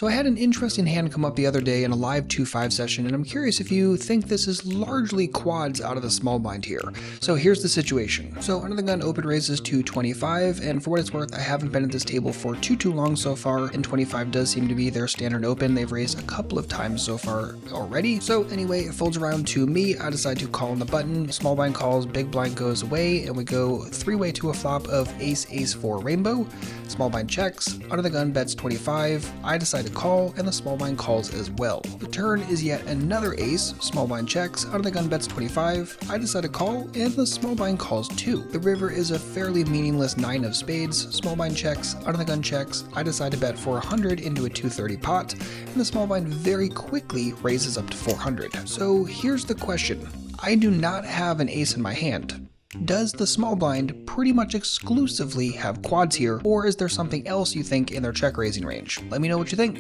So I had an interesting hand come up the other day in a live 2-5 session, and I'm curious if you think this is largely quads out of the small blind here. So here's the situation. So under the gun open raises to 25, and for what it's worth, I haven't been at this table for too long so far, and 25 does seem to be their standard open. They've raised a couple of times so far already. So anyway, it folds around to me. I decide to call on the button. Small blind calls, big blind goes away, and we go 3-way to a flop of ace, ace, 4 rainbow. Small blind checks. Under the gun bets 25. I decide to call, and the small blind calls as well. The turn is yet another ace. Small blind checks. Under the gun bets 25. I decide to call, and the small blind calls too. The river is a fairly meaningless 9 of spades. Small blind checks. Under the gun checks. I decide to bet 400 into a 230 pot, and the small blind very quickly raises up to 400. So here's the question. I do not have an ace in my hand. Does the small blind pretty much exclusively have quads here, or is there something else you think in their check raising range? Let me know what you think.